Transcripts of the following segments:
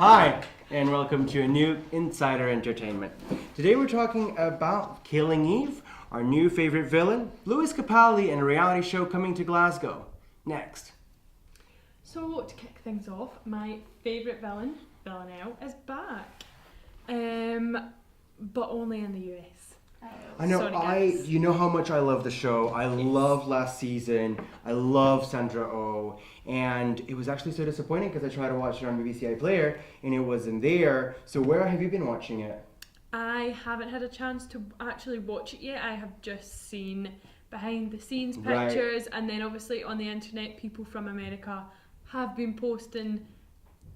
Hi, and welcome to a new Insider Entertainment. Today we're talking about Killing Eve, our new favorite villain, Louis Capaldi, and a reality show coming to Glasgow. Next. So, to kick things off, my favourite Villanelle, is back. But only in the US. I know, you know how much I love the show. I loved last season. I love Sandra Oh. And it was actually so disappointing because I tried to watch it on BBC iPlayer and it wasn't there. So where have you been watching it? I haven't had a chance to actually watch it yet. I have just seen behind the scenes pictures, and then obviously on the internet people from America have been posting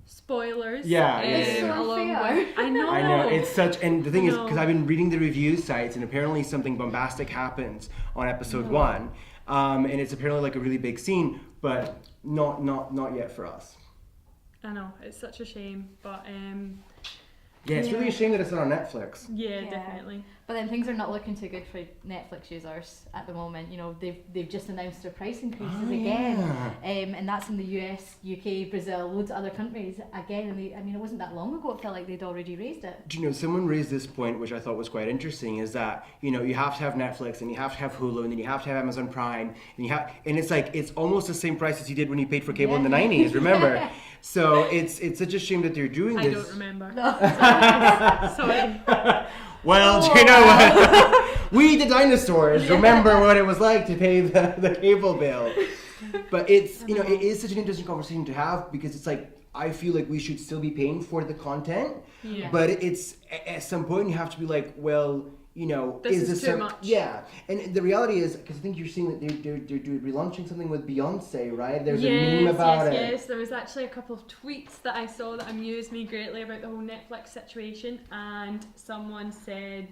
spoilers. Yeah. Along with, I know. It's such, and the thing is, because I've been reading the review sites, and apparently something bombastic happens on episode 1, and it's apparently like a really big scene, but not yet for us. I know, it's such a shame, but yeah, it's really a shame that it's not on Netflix. Yeah, definitely. But then things are not looking too good for Netflix users at the moment. You know, they've just announced their price increases again, and that's in the US, UK, Brazil, loads of other countries again. And it wasn't that long ago. It felt like they'd already raised it. Do you know, someone raised this point, which I thought was quite interesting, is that you have to have Netflix, and you have to have Hulu, and then you have to have Amazon Prime, and it's like it's almost the same price as you did when you paid for cable in the 90s. Remember? So it's such a shame that they're doing this. I don't remember. No. Sorry. Well, do you know what? We, the dinosaurs, remember what it was like to pay the cable bill. But it's, it is such an interesting conversation to have because it's like, I feel like we should still be paying for the content. Yeah. But it's, at some point you have to be like, well, this is too much. Yeah, and the reality is, because I think you're seeing that they're relaunching something with Beyonce, right? There's a meme about it. Yes, there was actually a couple of tweets that I saw that amused me greatly about the whole Netflix situation, and someone said,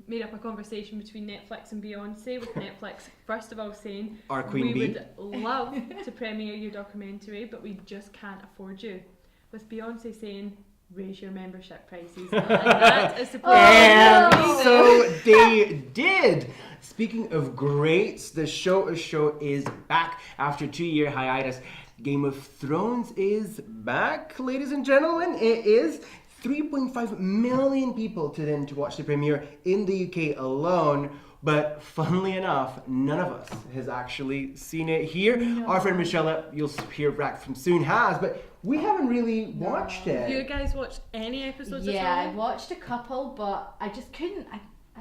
made up a conversation between Netflix and Beyonce, with Netflix first of all saying, our Queen Bee, we would love to premiere your documentary, but we just can't afford you. With Beyonce saying, raise your membership prices. And that is so they did. Speaking of greats, the show is back after 2-year hiatus. Game of Thrones is back, ladies and gentlemen. It is 3.5 million people tuned in to watch the premiere in the UK alone. But funnily enough, none of us has actually seen it here. No. Our friend Michelle, you'll hear back from soon, has, but we haven't really watched it. Have you guys watched any episodes at all? Yeah, I watched a couple, but I just couldn't. I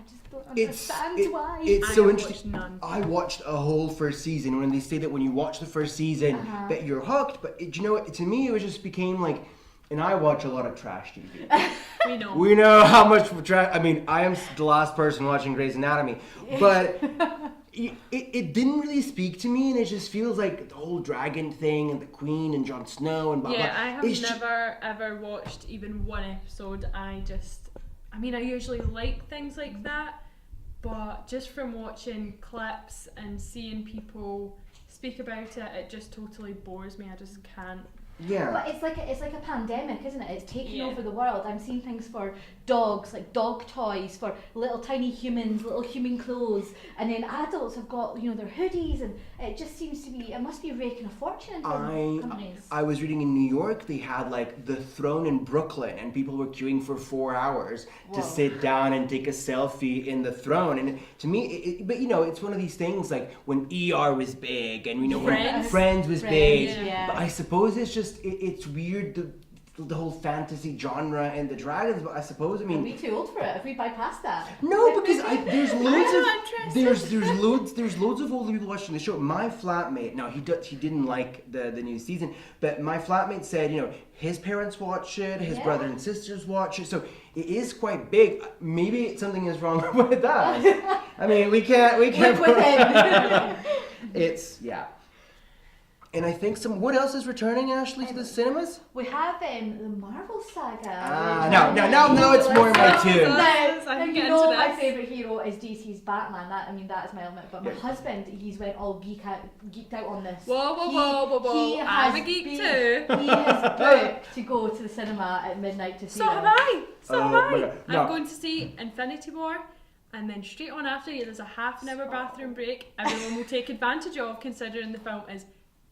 just don't understand why. It's so interesting. I watched a whole first season. When they say that when you watch the first season, that you're hooked, but to me, it just became like. And I watch a lot of trash TV. We know how much trash. I mean, I am the last person watching Grey's Anatomy, but it didn't really speak to me, and it just feels like the whole dragon thing and the Queen and Jon Snow and blah blah. Yeah, I have never ever watched even one episode. I usually like things like that, but just from watching clips and seeing people speak about it, it just totally bores me. I just can't. Yeah. But it's like a pandemic, isn't it? It's taking over the world. I'm seeing things for dogs, like dog toys, for little tiny humans, little human clothes, and then adults have got their hoodies, and it just seems to be. It must be raking a fortune into companies. I was reading in New York, they had like the throne in Brooklyn, and people were queuing for 4 hours to sit down and take a selfie in the throne. And to me, but it's one of these things like when ER was big, and when Friends was big. Yeah. But I suppose it's just. It's weird the whole fantasy genre and the dragons, but I suppose Are we too old for it? Have we bypassed that? No, because there's loads of older people watching the show. My flatmate, now he didn't like the new season, but my flatmate said his parents watch it, his brother and sisters watch it, so it is quite big. Maybe something is wrong with us. I mean, we can't live with it. It's And I think what else is returning, Ashley, to the cinemas? We have the Marvel saga. No, it's more my tune. My favourite hero is DC's Batman. That is my element. But my husband, he's went all geeked out on this. Whoa! I'm a geek too. He has booked to go to the cinema at midnight to see. So have I. No. I'm going to see Infinity War. And then straight on after, there's a half an hour bathroom break. Everyone will take advantage of, considering the film is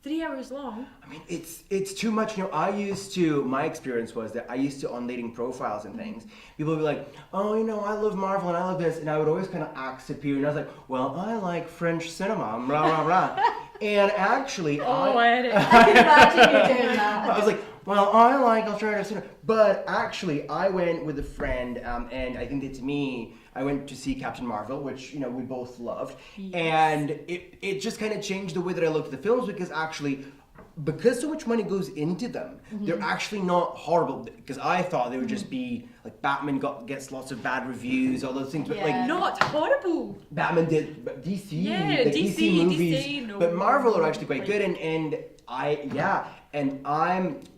3 hours long. I mean, it's too much. My experience was that I used to, on dating profiles and things, people would be like, oh, I love Marvel and I love this. And I would always kind of act superior. And I was like, well, I like French cinema, blah, blah, blah. And actually, I can imagine you doing that. I was like, well, I like alternative cinema. But actually, I went with a friend, and I think that to me, I went to see Captain Marvel, which, we both loved. Yes. And it just kind of changed the way that I looked at the films, because so much money goes into them, they're actually not horrible. Because I thought they would just be, like, Batman gets lots of bad reviews, all those things. But, like, not horrible. Batman did, but DC, Yeah, like, DC movies, DC, no. but Marvel are actually quite good.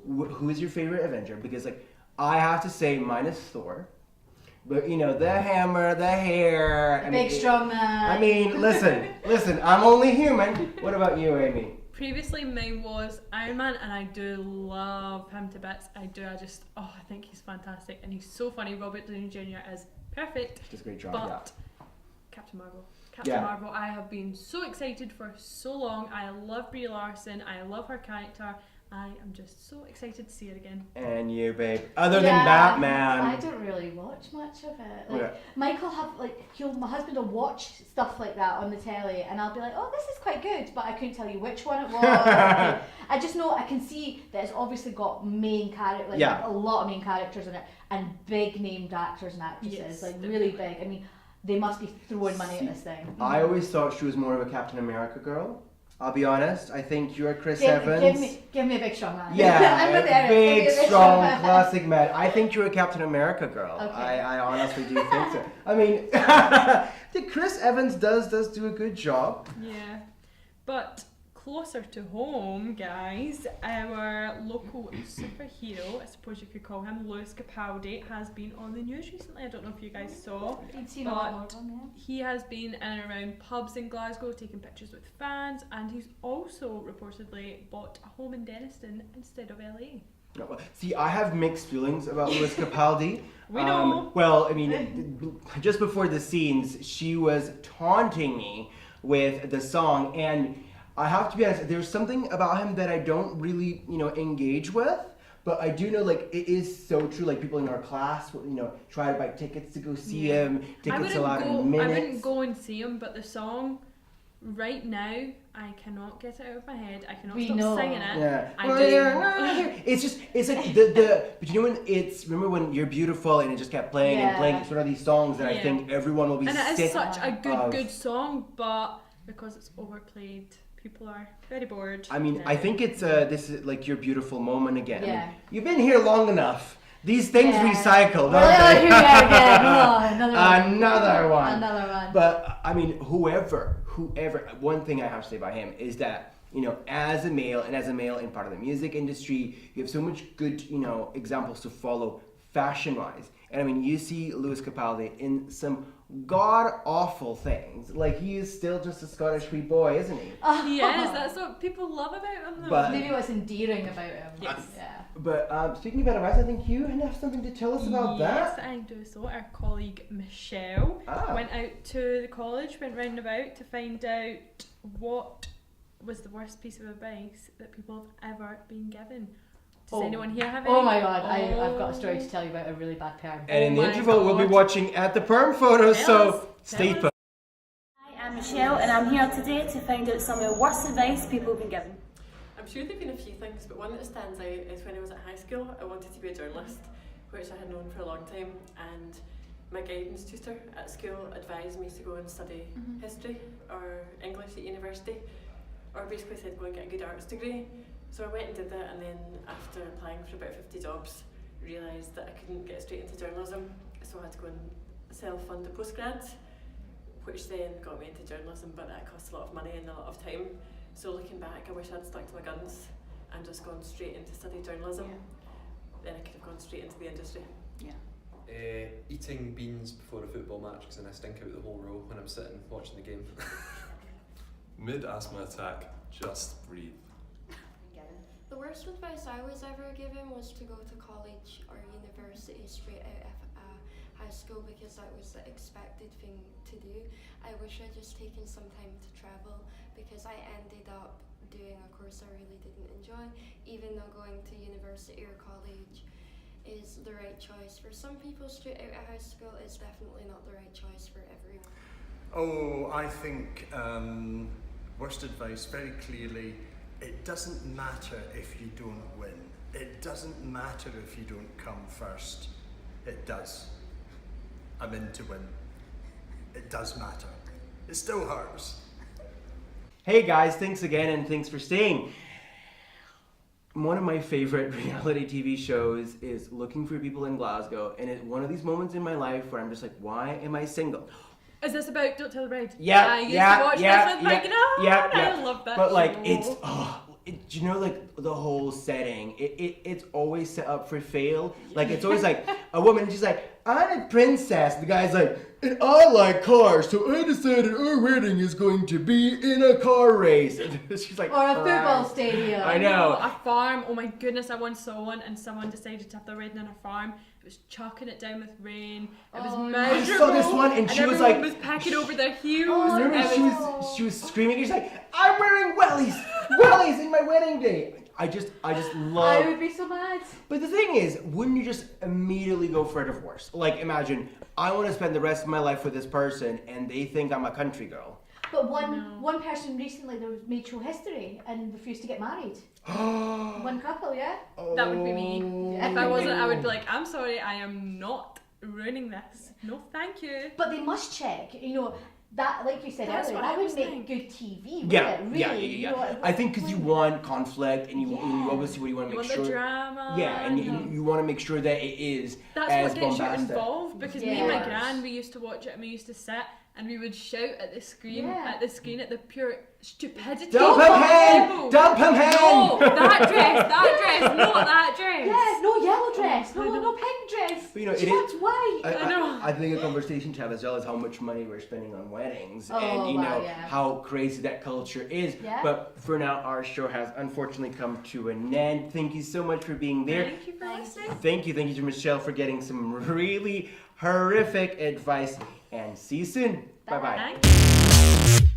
Who is your favorite Avenger? Because, like, I have to say mine is Thor. But, the hammer, the hair. Big strong man. I mean, listen, I'm only human. What about you, Amy? Previously, mine was Iron Man, and I do love him to bits. I think he's fantastic, and he's so funny. Robert Downey Jr. is perfect. Just a great job, But Captain Marvel, I have been so excited for so long. I love Brie Larson. I love her character. I am just so excited to see it again. And you, babe. Other than Batman. I don't really watch much of it. Like, Yeah. Michael my husband will watch stuff like that on the telly, and I'll be like, oh, this is quite good, but I couldn't tell you which one it was. I just know I can see that it's obviously got main character, a lot of main characters in it, and big named actors and actresses, really big. I mean, they must be throwing money at this thing. I always thought she was more of a Captain America girl. I'll be honest. I think you're Chris Evans. Give me a big strong man. Yeah, I'm with Eric. big strong classic man. I think you're a Captain America girl. Okay. I honestly do think so. I mean, Chris Evans does do a good job. Yeah, but closer to home, guys, our local superhero, I suppose you could call him, Lewis Capaldi, has been on the news recently. I don't know if you guys saw, I've seen a lot more of them, he has been in and around pubs in Glasgow taking pictures with fans, and he's also reportedly bought a home in Denniston instead of LA. See, I have mixed feelings about Lewis Capaldi. We know. Well, I mean, just before the scenes, she was taunting me with the song, and I have to be honest, there's something about him that I don't really, engage with, but I do know, like, it is so true. Like, people in our class, try to buy tickets to go see him. Tickets sell out in minutes. I wouldn't go and see him, but the song, right now, I cannot get it out of my head. I cannot stop singing it. Yeah. It's like but remember when You're Beautiful and it just kept playing and playing. It's one of these songs that I think everyone will be sick of. And it is such a good song, but because it's overplayed, people are very bored. I mean, I think it's this is like your beautiful moment again. Yeah. I mean, you've been here long enough. These things recycle, don't they? they? Here we are again. Oh, another one. Another one. But I mean, whoever. One thing I have to say about him is that as a male in part of the music industry, you have so much good examples to follow fashion-wise. And I mean, you see Lewis Capaldi in some god-awful things. Like, he is still just a Scottish wee boy, isn't he? Yes, that's what people love about him, though. But, maybe what's endearing about him. Yes. Yeah. But speaking about arrests, I think you have something to tell us about that. Yes, I do. So our colleague Michelle went out to the college, went round about to find out what was the worst piece of advice that people have ever been given. Does anyone here have any? Oh my god, I've got a story to tell you about a really bad perm. And in the interval, we'll be watching At the Perm Photos, so stay put. Hi, I'm Michelle, and I'm here today to find out some of the worst advice people have been given. I'm sure there have been a few things, but one that stands out is when I was at high school, I wanted to be a journalist, which I had known for a long time, and my guidance tutor at school advised me to go and study history or English at university, or basically said go and get a good arts degree. So I went and did that, and then after applying for about 50 jobs, realised that I couldn't get straight into journalism, so I had to go and self-fund a postgrad, which then got me into journalism, but that cost a lot of money and a lot of time. So looking back, I wish I'd stuck to my guns and just gone straight into study journalism. Then I could have gone straight into the industry. Eating beans before a football match because then I stink out the whole row when I'm sitting watching the game. Mid-asthma attack, just breathe. The worst advice I was ever given was to go to college or university straight out of high school because that was the expected thing to do. I wish I'd just taken some time to travel because I ended up doing a course I really didn't enjoy, even though going to university or college is the right choice. For some people straight out of high school, it's definitely not the right choice for everyone. Oh, I think worst advice very clearly, it doesn't matter if you don't win. It doesn't matter if you don't come first. It does. I'm in to win. It does matter. It still hurts. Hey guys, thanks again and thanks for staying. One of my favorite reality TV shows is Looking for People in Glasgow, and it's one of these moments in my life where I'm just like, why am I single? Is this about Don't Tell the Bride? Yeah, I used to watch this with my God. I love that But like, show. you know, like the whole setting, it's always set up for fail. Like it's always like a woman, and she's like, I'm a princess. The guy's like, and I like cars, so I decided our wedding is going to be in a car race. And she's like, Or a football "Christ." stadium. I know. A farm. Oh my goodness, I once saw one, and someone decided to have their wedding on a farm. It was chucking it down with rain. It was miserable. I saw this one, and she was everyone like, was packing over their heels. remember It she was screaming. She's like, I'm wearing wellies in my wedding day. I just love. I would be so mad. But the thing is, wouldn't you just immediately go for a divorce? Like, imagine, I want to spend the rest of my life with this person, and they think I'm a country girl. But one person recently there was made show history and refused to get married. One couple, yeah. That would be me. If I wasn't, I would be like, I'm sorry, I am not ruining this. No, thank you. But they must check, that, like you said That's earlier, what that I would was make saying. good TV, would Yeah, it? Really? yeah. You know, I think because you want conflict, and you Yeah. obviously you want to You make want sure. the drama. Yeah, and you want to make sure that it is That's as what gets bombastic. you involved, because me and my Yes. gran, we used to watch it and we used to sit and we would shout at the screen, Yeah. at the pure stupidity. Dump of him hen! people. Dump him hen! No, that dress, not that dress. Yeah, no yellow dress, I know. no pink dress. But, you know, she it wants white. I know. I think a conversation to have as well is how much money we're spending on weddings, Oh, and wow, yeah. how crazy that culture is. Yeah. But for now, our show has unfortunately come to an end. Thank you so much for being there. Thank you for listening. Thank you to Michelle for getting some really horrific advice, and see you soon. Bye bye. Thank you.